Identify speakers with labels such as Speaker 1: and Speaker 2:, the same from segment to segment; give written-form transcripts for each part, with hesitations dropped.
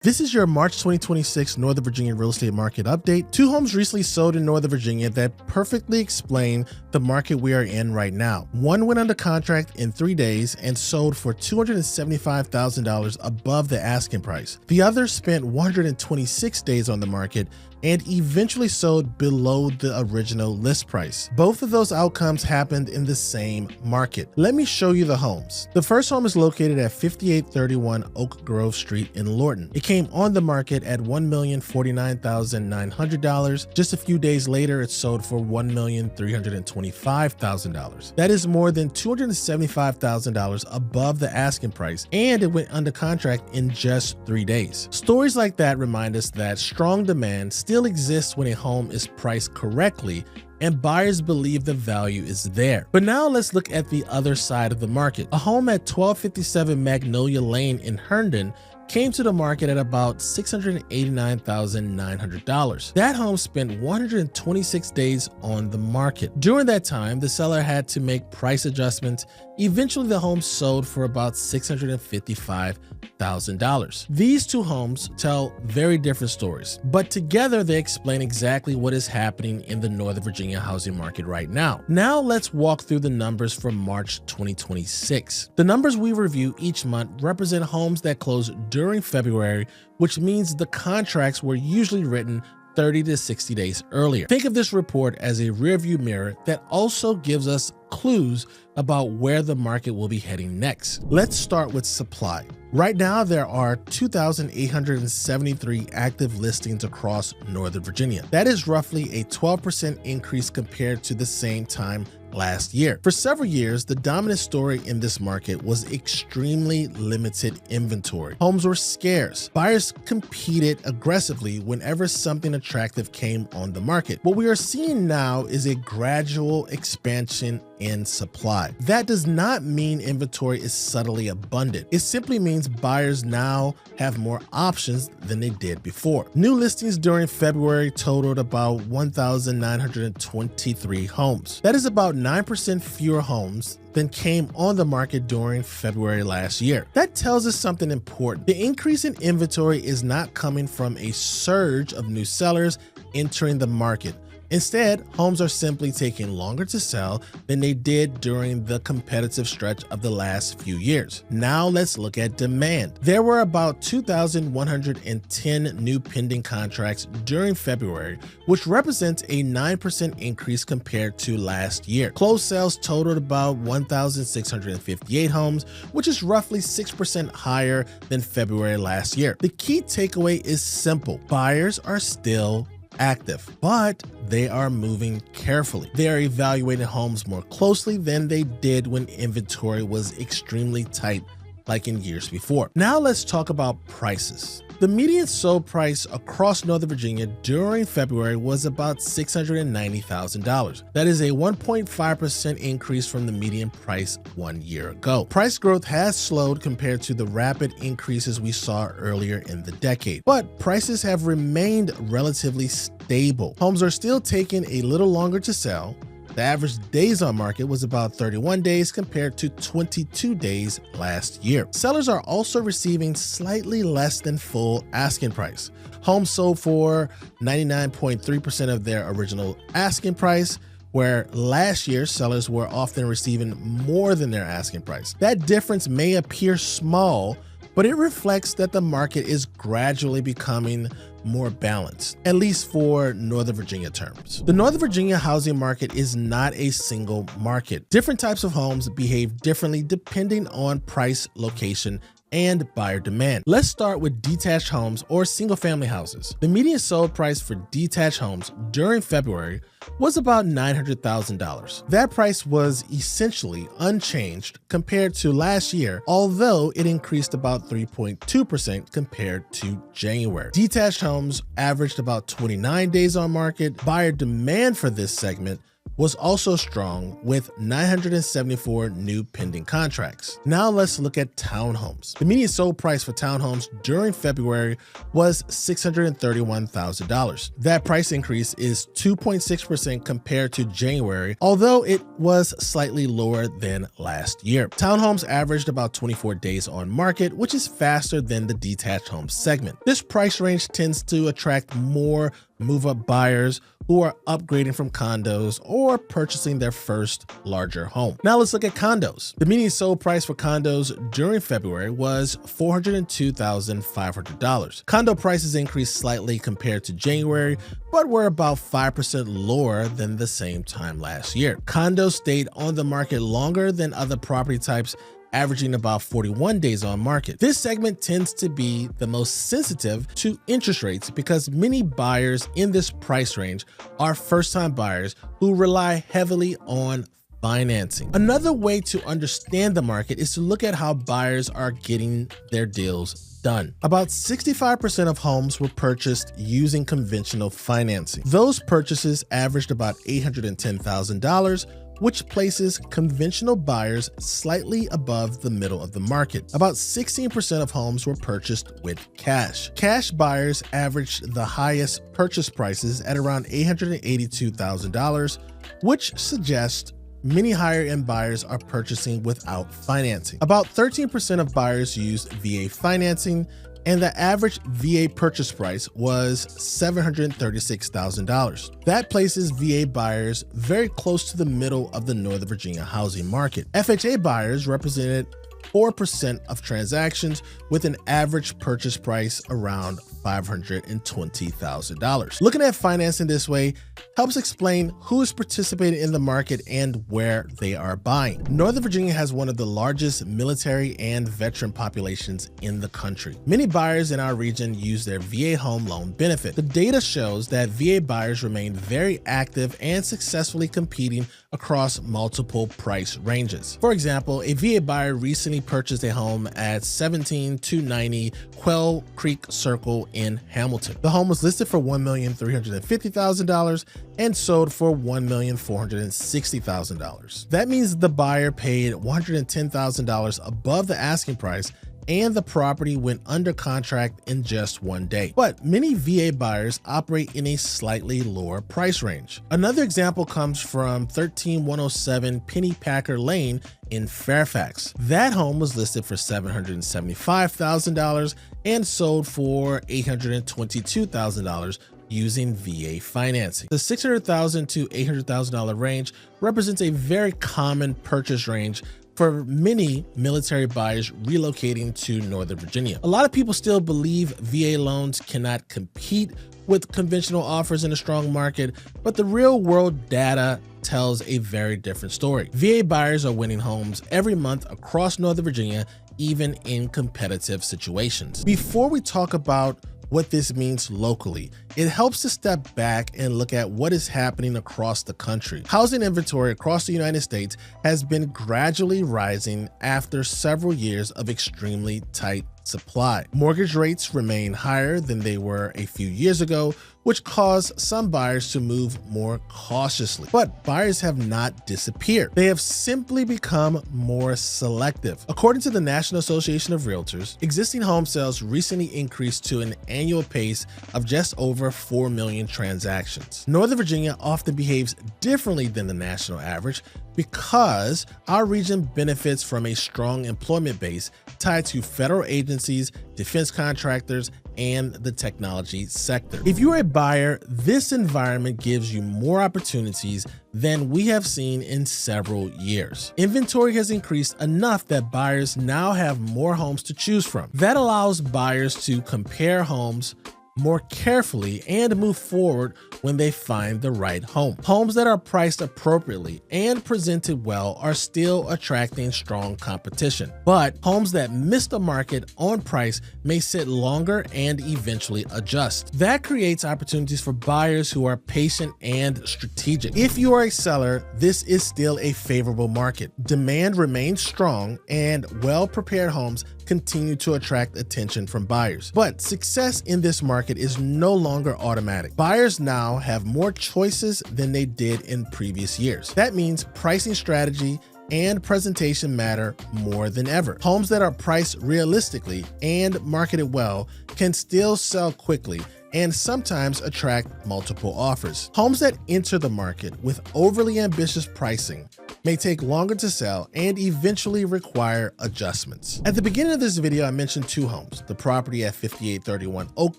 Speaker 1: This is your March 2026 Northern Virginia real estate market update. Two homes recently sold in Northern Virginia that perfectly explain the market we are in right now. One went under contract in 3 days and sold for $275,000 above the asking price. The other spent 126 days on the market and eventually sold below the original list price. Both of those outcomes happened in the same market. Let me show you the homes. The first home is located at 5831 Oak Grove Street in Loudoun. It came on the market at $1,049,900. Just a few days later, it sold for $1,325,000. That is more than $275,000 above the asking price, and it went under contract in just 3 days. Stories like that remind us that strong demand still exists when a home is priced correctly and buyers believe the value is there. But now let's look at the other side of the market. A home at 1257 Magnolia Lane in Herndon came to the market at about $689,900. That home spent 126 days on the market. During that time, the seller had to make price adjustments. Eventually, the home sold for about $655,000. These two homes tell very different stories, but together they explain exactly what is happening in the Northern Virginia housing market right now. Now let's walk through the numbers for March 2026. The numbers we review each month represent homes that closed during February, which means the contracts were usually written 30 to 60 days earlier. Think of this report as a rearview mirror that also gives us clues about where the market will be heading next. Let's start with supply. Right now, there are 2,873 active listings across Northern Virginia. That is roughly a 12% increase compared to the same time last year. For several years, the dominant story in this market was extremely limited inventory. Homes were scarce. Buyers competed aggressively whenever something attractive came on the market. What we are seeing now is a gradual expansion in supply. That does not mean inventory is subtly abundant. It simply means buyers now have more options than they did before. New listings during February totaled about 1,923 homes. That is about 9% fewer homes than came on the market during February last year. That tells us something important. The increase in inventory is not coming from a surge of new sellers entering the market. Instead, homes are simply taking longer to sell than they did during the competitive stretch of the last few years. Now let's look at demand. There were about 2,110 new pending contracts during February, which represents a 9% increase compared to last year. Closed sales totaled about 1,658 homes, which is roughly 6% higher than February last year. The key takeaway is simple. Buyers are still active, but they are moving carefully. They are evaluating homes more closely than they did when inventory was extremely tight, like in years before. Now let's talk about prices. The median sold price across Northern Virginia during February was about $690,000. That is a 1.5% increase from the median price 1 year ago. Price growth has slowed compared to the rapid increases we saw earlier in the decade, but prices have remained relatively stable. Homes are still taking a little longer to sell. The average days on market was about 31 days compared to 22 days last year. Sellers are also receiving slightly less than full asking price. Homes sold for 99.3% of their original asking price, where last year sellers were often receiving more than their asking price. That difference may appear small, but it reflects that the market is gradually becoming more balanced, at least for Northern Virginia terms. The Northern Virginia housing market is not a single market. Different types of homes behave differently depending on price, location, and buyer demand. Let's start with detached homes or single-family houses. The median sold price for detached homes during February was about $900,000. That price was essentially unchanged compared to last year, although it increased about 3.2% compared to January. Detached homes averaged about 29 days on market. Buyer demand for this segment was also strong with 974 new pending contracts. Now let's look at townhomes. The median sold price for townhomes during February was $631,000. That price increase is 2.6% compared to January, although it was slightly lower than last year. Townhomes averaged about 24 days on market, which is faster than the detached home segment. This price range tends to attract more move-up buyers who are upgrading from condos or purchasing their first larger home. Now let's look at condos. The median sold price for condos during February was $402,500. Condo prices increased slightly compared to January, but were about 5% lower than the same time last year. Condos stayed on the market longer than other property types, averaging about 41 days on market. This segment tends to be the most sensitive to interest rates because many buyers in this price range are first-time buyers who rely heavily on financing. Another way to understand the market is to look at how buyers are getting their deals done. About 65% of homes were purchased using conventional financing. Those purchases averaged about $810,000, which places conventional buyers slightly above the middle of the market. About 16% of homes were purchased with cash. Cash buyers averaged the highest purchase prices at around $882,000, which suggests many higher-end buyers are purchasing without financing. About 13% of buyers used VA financing, and the average VA purchase price was $736,000. That places VA buyers very close to the middle of the Northern Virginia housing market. FHA buyers represented 4% of transactions with an average purchase price around $520,000. Looking at financing this way helps explain who is participating in the market and where they are buying. Northern Virginia has one of the largest military and veteran populations in the country. Many buyers in our region use their VA home loan benefit. The data shows that VA buyers remain very active and successfully competing across multiple price ranges. For example, a VA buyer recently purchased a home at 17290 Quail Creek Circle in Hamilton. The home was listed for $1,350,000 and sold for $1,460,000. That means the buyer paid $110,000 above the asking price, and the property went under contract in just one day. But many VA buyers operate in a slightly lower price range. Another example comes from 13107 Pennypacker Lane in Fairfax. That home was listed for $775,000 and sold for $822,000 using VA financing. The $600,000 to $800,000 range represents a very common purchase range for many military buyers relocating to Northern Virginia. A lot of people still believe VA loans cannot compete with conventional offers in a strong market, but the real world data tells a very different story. VA buyers are winning homes every month across Northern Virginia, even in competitive situations. Before we talk about what this means locally, it helps to step back and look at what is happening across the country. Housing inventory across the United States has been gradually rising after several years of extremely tight supply. Mortgage rates remain higher than they were a few years ago, which caused some buyers to move more cautiously. But buyers have not disappeared. They have simply become more selective. According to the National Association of Realtors, existing home sales recently increased to an annual pace of just over 4 million transactions. Northern Virginia often behaves differently than the national average because our region benefits from a strong employment base tied to federal agencies, defense contractors, and the technology sector. If you're a buyer, this environment gives you more opportunities than we have seen in several years. Inventory has increased enough that buyers now have more homes to choose from. That allows buyers to compare homes more carefully and move forward when they find the right home. Homes that are priced appropriately and presented well are still attracting strong competition, but homes that miss the market on price may sit longer and eventually adjust. That creates opportunities for buyers who are patient and strategic. If you are a seller, this is still a favorable market. Demand remains strong and well-prepared homes continue to attract attention from buyers. But success in this market is no longer automatic. Buyers now have more choices than they did in previous years. That means pricing strategy and presentation matter more than ever. Homes that are priced realistically and marketed well can still sell quickly and sometimes attract multiple offers. Homes that enter the market with overly ambitious pricing may take longer to sell and eventually require adjustments. At the beginning of this video, I mentioned two homes. The property at 5831 Oak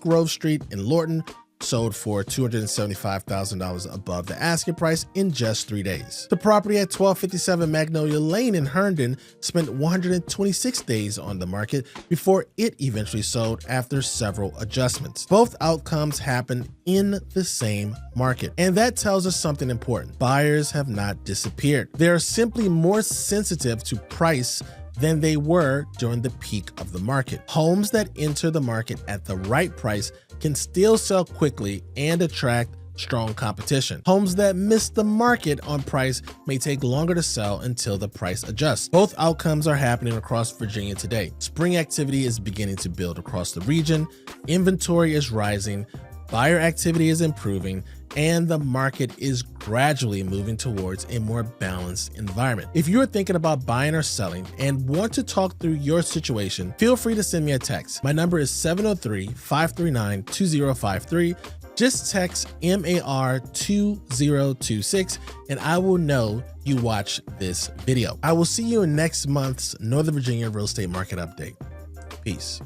Speaker 1: Grove Street in Loudoun sold for $275,000 above the asking price in just 3 days. The property at 1257 Magnolia Lane in Herndon spent 126 days on the market before it eventually sold after several adjustments. Both outcomes happened in the same market, and that tells us something important. Buyers have not disappeared. They are simply more sensitive to price than they were during the peak of the market. Homes that enter the market at the right price can still sell quickly and attract strong competition. Homes that miss the market on price may take longer to sell until the price adjusts. Both outcomes are happening across Virginia today. Spring activity is beginning to build across the region, inventory is rising, buyer activity is improving, and the market is gradually moving towards a more balanced environment. If you're thinking about buying or selling and want to talk through your situation, feel free to send me a text. My number is 703-539-2053. Just text MAR 2026 and I will know you watched this video. I will see you in next month's Northern Virginia real estate market update. Peace.